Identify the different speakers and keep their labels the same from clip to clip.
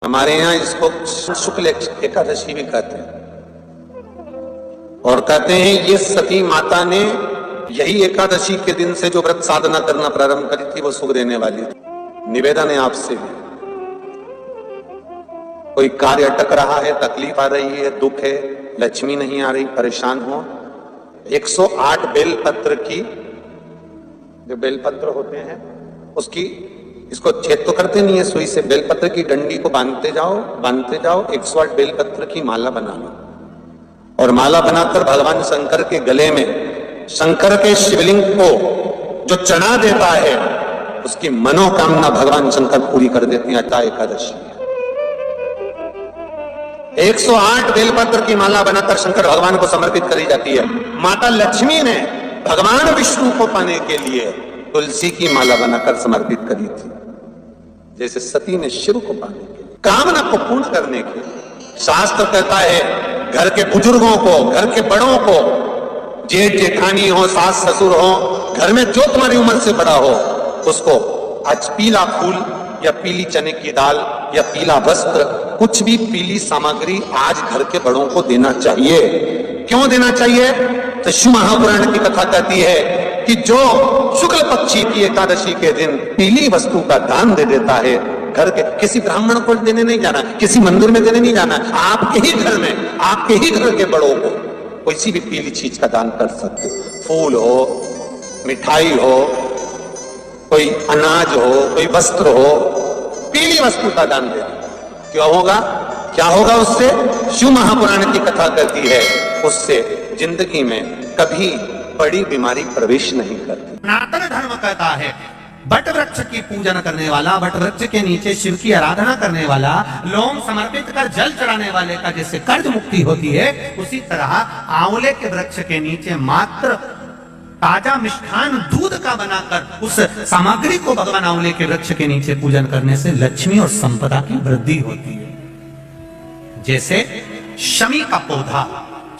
Speaker 1: हमारे यहाँ इसको शुक्ल एकादशी भी कहते हैं और कहते हैं ये सती माता ने यही एकादशी के दिन से जो व्रत साधना करना प्रारंभ करी थी वो सुख देने वाली थी। निवेदन है आपसे भी, कोई कार्य अटक रहा है, तकलीफ आ रही है, दुख है, लक्ष्मी नहीं आ रही, परेशान हो, 108 बेलपत्र की, जो बेलपत्र होते हैं उसकी, इसको छेद तो करते नहीं है सुई से, बेलपत्र की डंडी को बांधते जाओ 108 बेलपत्र की माला बना लो और माला बनाकर भगवान शंकर के गले में, शंकर के शिवलिंग को जो चढ़ा देता है उसकी मनोकामना भगवान शंकर पूरी कर देते हैं। अटा एकादशी 108 बेलपत्र की माला बनाकर शंकर भगवान को समर्पित करी जाती है। माता लक्ष्मी ने भगवान विष्णु को पाने के लिए तुलसी की माला बनाकर समर्पित करी थी, जैसे सती ने शिव को पाने के लिए, कामना को पूर्ण करने के लिए। शास्त्र कहता है घर के बुजुर्गों को, घर के बड़ों को, जेठ जेठानी हो, सास ससुर हो, घर में जो तुम्हारी उम्र से बड़ा हो, उसको आज पीला फूल या पीली चने की दाल या पीला वस्त्र, कुछ भी पीली सामग्री आज घर के बड़ों को देना चाहिए। क्यों देना चाहिए? तो शिव महापुराण की कथा कहती है कि जो शुक्ल पक्षी की एकादशी के दिन पीली वस्तु का दान दे देता है, घर के किसी ब्राह्मण को देने नहीं जाना, किसी मंदिर में देने नहीं जाना, आपके ही घर में, आपके ही घर के बड़ों को किसी भी पीली चीज का दान कर सकते। फूल हो, मिठाई हो, कोई अनाज हो, कोई वस्त्र हो, पीली वस्तु का दान दे। क्यों होगा? क्या होगा उससे? शिव महापुराण की कथा कहती है उससे जिंदगी में कभी बड़ी बीमारी प्रवेश नहीं करती।
Speaker 2: सनातन धर्म कहता है बट वृक्ष की पूजन करने वाला, बट वृक्ष के नीचे शिव की आराधना करने वाला, लोम समर्पित कर जल चढ़ाने वाले का जैसे कर्ज मुक्ति होती है, उसी तरह आंवले के वृक्ष के नीचे मात्र ताजा मिष्ठान दूध का बनाकर उस सामग्री को भगवान आंवले के वृक्ष के नीचे पूजन करने से लक्ष्मी और संपदा की वृद्धि होती है। जैसे शमी का पौधा,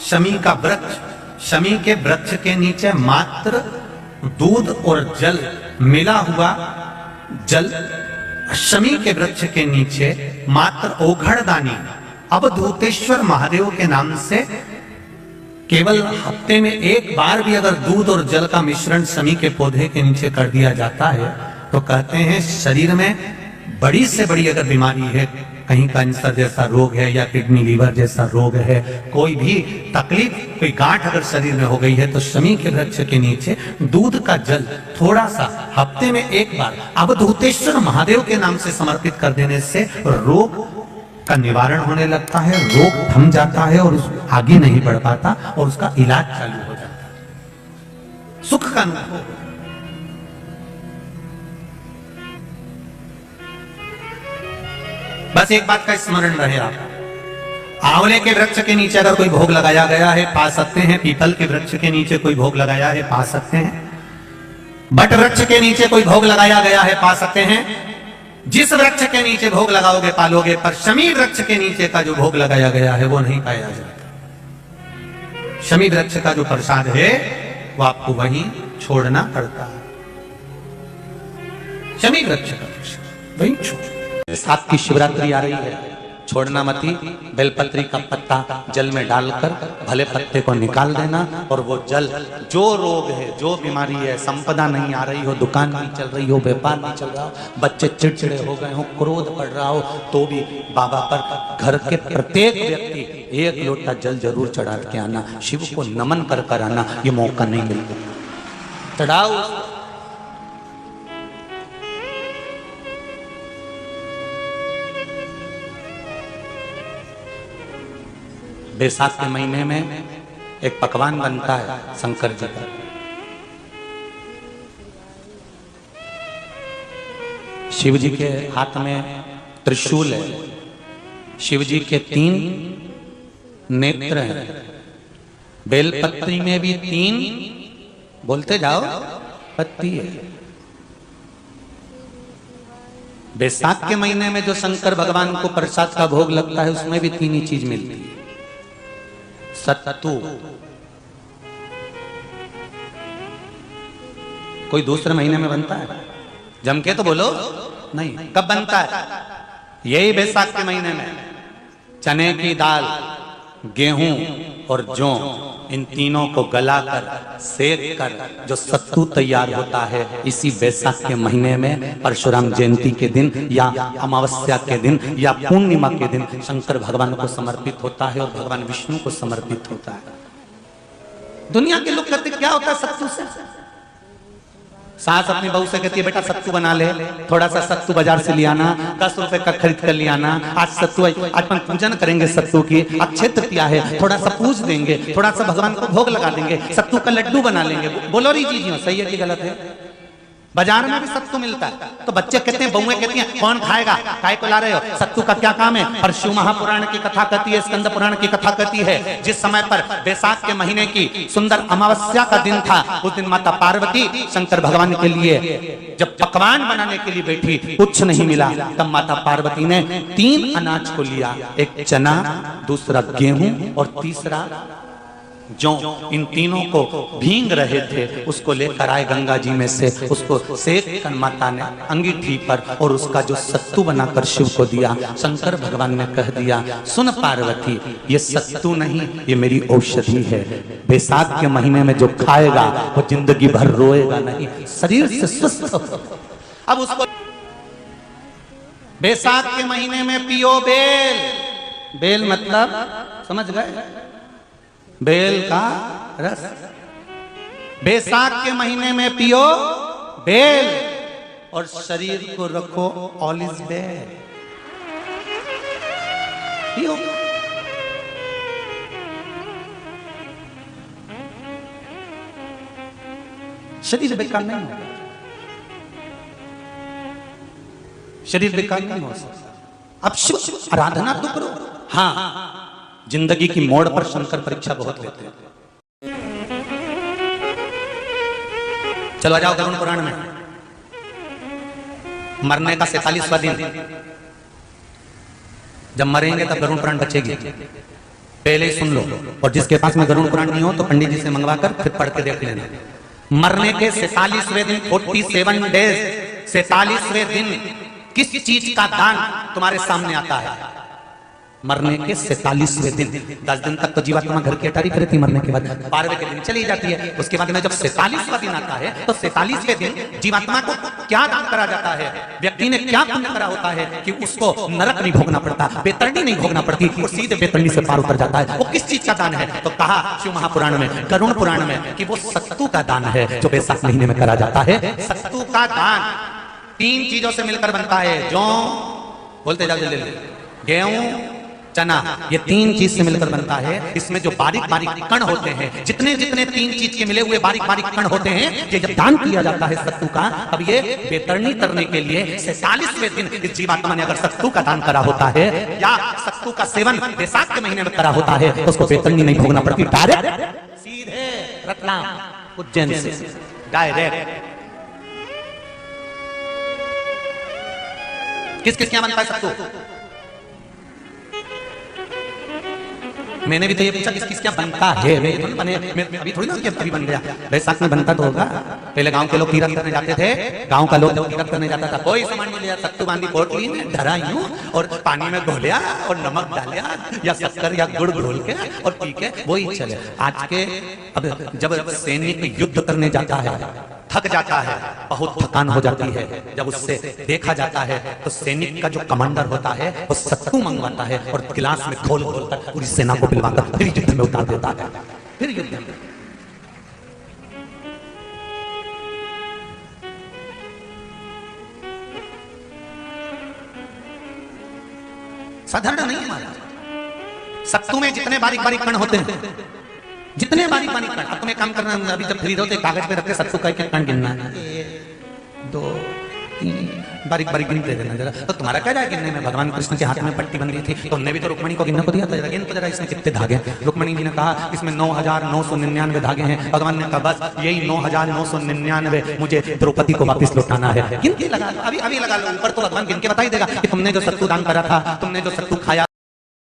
Speaker 2: शमी का वृक्ष, शमी के वृक्ष के नीचे मात्र दूध और जल मिला हुआ जल, शमी के वृक्ष के नीचे मात्र ओघड़दानी, अवधूतेश्वर महादेव के नाम से केवल हफ्ते में एक बार भी अगर दूध और जल का मिश्रण शमी के पौधे के नीचे कर दिया जाता है तो कहते हैं शरीर में बड़ी से बड़ी अगर बीमारी है, कहीं कैंसर जैसा रोग है या किडनी लीवर जैसा रोग है, कोई भी तकलीफ, कोई गांठ अगर शरीर में हो गई है, तो शमी के वृक्ष के नीचे दूध का जल थोड़ा सा हफ्ते में एक बार अवधूतेश्वर महादेव के नाम से समर्पित कर देने से रोग का निवारण होने लगता है, रोग थम जाता है और आगे नहीं बढ़ पाता और उसका इलाज चालू हो जाता है, सुख का अनुभव। बस एक बात का स्मरण रहे, आप आंवले के वृक्ष के नीचे अगर कोई भोग लगाया गया है पा सकते हैं, पीपल के वृक्ष के नीचे कोई भोग लगाया है पा सकते हैं, बट वृक्ष के नीचे कोई भोग लगाया गया है पा सकते हैं। जिस वृक्ष के नीचे भोग लगाओगे पालोगे, पर शमी वृक्ष के नीचे का जो भोग लगाया गया है वो नहीं पाया जाता। शमी वृक्ष का जो प्रसाद है वो आपको वहीं छोड़ना पड़ता है। शमी वृक्ष का प्रसाद वहीं छोड़। सात की शिवरात्रि आ रही है, छोड़ना मती, बेलपत्री का पत्ता जल में डालकर भले पत्ते को निकाल देना और वो जल, जो रोग है, जो बीमारी है, संपदा नहीं आ रही हो, दुकान नहीं चल रही हो, व्यापार नहीं चल रहा हो, बच्चे चिड़चिड़े हो गए हो, क्रोध पड़ रहा हो, तो भी बाबा पर घर के प्रत्येक व्यक्ति एक लोटा जल जरूर चढ़ा के आना, शिव को नमन कर कर आना। ये मौका नहीं मिलता, चढ़ाओ। बैसाख के महीने में एक पकवान बनता है शंकर जी का, शिव जी के हाथ में त्रिशूल है, शिव जी के 3 नेत्र हैं, बेलपत्री में भी 3, बोलते जाओ, पत्ती है। बैसाख के महीने में जो शंकर भगवान को प्रसाद का भोग लगता है उसमें भी 3 ही चीज मिलती है। सत्तू, कोई दूसरे महीने में बनता है? जम के तो बोलो नहीं। कब बनता है? यही बैसाख के महीने में चने की दाल, गेहूं और जौ, इन तीनों को गलाकर सेक कर जो सत्तू तैयार होता है, इसी बैसाख के महीने में परशुराम जयंती के दिन या अमावस्या के दिन या पूर्णिमा के दिन शंकर भगवान को समर्पित होता है और भगवान विष्णु को समर्पित होता है। दुनिया के लोग कहते क्या होता है सत्तू से? सास अपनी बहू से कहती है बेटा सत्तू बना ले, थोड़ा सा सत्तू बाजार से ले आना, 10 रुपए का खरीद कर ले आना, आज सत्तू, आज अपन पूजन करेंगे सत्तू की, अक्षय तृतीया है, थोड़ा सा पूज देंगे, थोड़ा सा भगवान को भोग लगा देंगे, सत्तू का लड्डू बना लेंगे। बोलो री जी सही है कि गलत है? बाजार में भी सत्तू मिलता है तो बच्चे कहते हैं, बहुएं कहती हैं कौन खाएगा, काय को ला रहे हो, सत्तू का क्या काम है? पर शिव महापुराण की कथा कहती है, स्कंद पुराण की कथा कहती है, जिस समय पर बैसाख के महीने की सुंदर अमावस्या का दिन था, उस दिन माता पार्वती शंकर भगवान के लिए जब पकवान बनाने के लिए बैठी, कुछ नहीं मिला, तब माता पार्वती ने 3 अनाज को लिया, एक चना, दूसरा गेहूं और तीसरा जौ। इन तीनों को भींग रहे थे, उसको लेकर आए गंगा जी में से, उसको सेक कर माता ने अंगीठी पर और उसका जो सत्तू बनाकर शिव को दिया। शंकर भगवान ने कह दिया, सुन पार्वती, ये सत्तू नहीं, ये मेरी औषधि है। बैसाख के महीने में जो खाएगा वो जिंदगी भर रोएगा नहीं, शरीर से स्वस्थ हो। अब उसको बैसाख के महीने में पियो बेल। बेल मतलब समझ गए? बेल का रस। बैसाख के महीने में पियो बेल और शरीर को रखो ऑलिव बेल। पियो। शरीर बेकार नहीं होगा, शरीर बेकार नहीं हो सकता। अब शिव आराधना तो करो। हाँ, जिंदगी की मोड़ पर शंकर परीक्षा बहुत लेते हैं। चलो आ जाओ गरुड़ पुराण में। मरने का 47वां दिन, जब मरेंगे तब गरुड़ पुराण बचेगी, पहले ही सुन लो। और जिसके पास में गरुड़ पुराण नहीं हो तो पंडित जी से मंगवाकर फिर पढ़ के देख लेना। मरने के 47वें दिन, 47 डेज, 47वें दिन किस चीज का दान तुम्हारे सामने आता है? मरने के 47वें दिन। 10 दिन तक तो जीवात्मा घर की अटारी करती, मरने के बाद 12वें के दिन चली जाती है। उसके बाद में जब 47वां दिन आता है तो 47वें दिन जीवात्मा को क्या दान करा जाता है? व्यक्ति ने क्या पुण्य करा होता है कि उसको नरक नहीं भोगना पड़ता, बेतरणी नहीं भोगना पड़ती, वो सीधे बेतरणी से पार उतर जाता है। वो किस चीज का दान है? तो कहा शिव महापुराण में, गरुड़ पुराण में, कि वो सत्तू का दान है जो बैसाख महीने में करा जाता है। सत्तू का दान 3 चीजों से मिलकर बनता है। जौ, बोलते जाओ जल्दी, गेहूं, चना, ये 3 चीज से मिलकर बनता है। इसमें जो बारीक बारीक कण होते हैं, जितने जितने 3 चीज के मिले हुए बारीक बारीक कण होते हैं, ये जब दान किया जाता है सत्तू का, अब ये बेतरणी करने के लिए 46वें दिन इस जीवात्मा ने अगर सत्तू का दान करा होता है या सत्तू का सेवन बैसाख के महीने में करा होता है तो उसको बेतरणी नहीं भोगना पड़ती, डायरेक्ट सीधे रतलाम उज्जैन से डायरेक्ट। किस किस क्या बनता है सत्तू? मैंने भी तो ये पूछा किस किस क्या बनता है। मैं अभी थोड़ी ना कि अभी बन गया, बैसाख में बनता तो होगा। पहले गांव के लोग तीरथ करने जाते थे, गांव का लोग तीरथ करने जाता था, कोई सामान नहीं लिया, सत्तू बांधी पोटली में धरा यूं और पानी में घोलिया और नमक डालिया या शक्कर या गुड़ घोल के और पी के वही चले। आज के अब जब सैनिक युद्ध करने जाता है, थक जाता है, बहुत थकान हो जाती है, जब उससे देखा जाता है तो सैनिक का जो कमांडर होता है वो सत्तू मंगवाता है और गिलास में घोल घोल कर पूरी सेना को पिलवाकर फिर युद्ध में उतार देता है। फिर युद्ध में साधारण नहीं है महाराज। सत्तू में जितने बारीक बारीक कण होते हैं, जितने बारीक बारीक कण, तुम्हें काम करना, अभी जब खरीदो तो कागज पे रखते सत्तू का कण गिनना है, 1 2 3 बारीक बारीक गिनते देना जरा। तो तुम्हारा क्या जाए गिनने में? भगवान कृष्ण के हाथ में पट्टी बंधी थी तो उन्होंने भी तो रुक्मणी को गिनने को दिया था, गिन तो जरा इसमें कितने धागे। रुक्मणी जी ने कहा इसमें 9999 धागे हैं। भगवान ने कहा बस यही 9999 मुझे द्रौपदी को वापस लौटाना है। गिन के लगा लो, अभी अभी लगा लो, ऊपर तो भगवान गिन के बता ही देगा कि तुमने जो सत्तू दान करा था, तुमने जो सत्तू खाया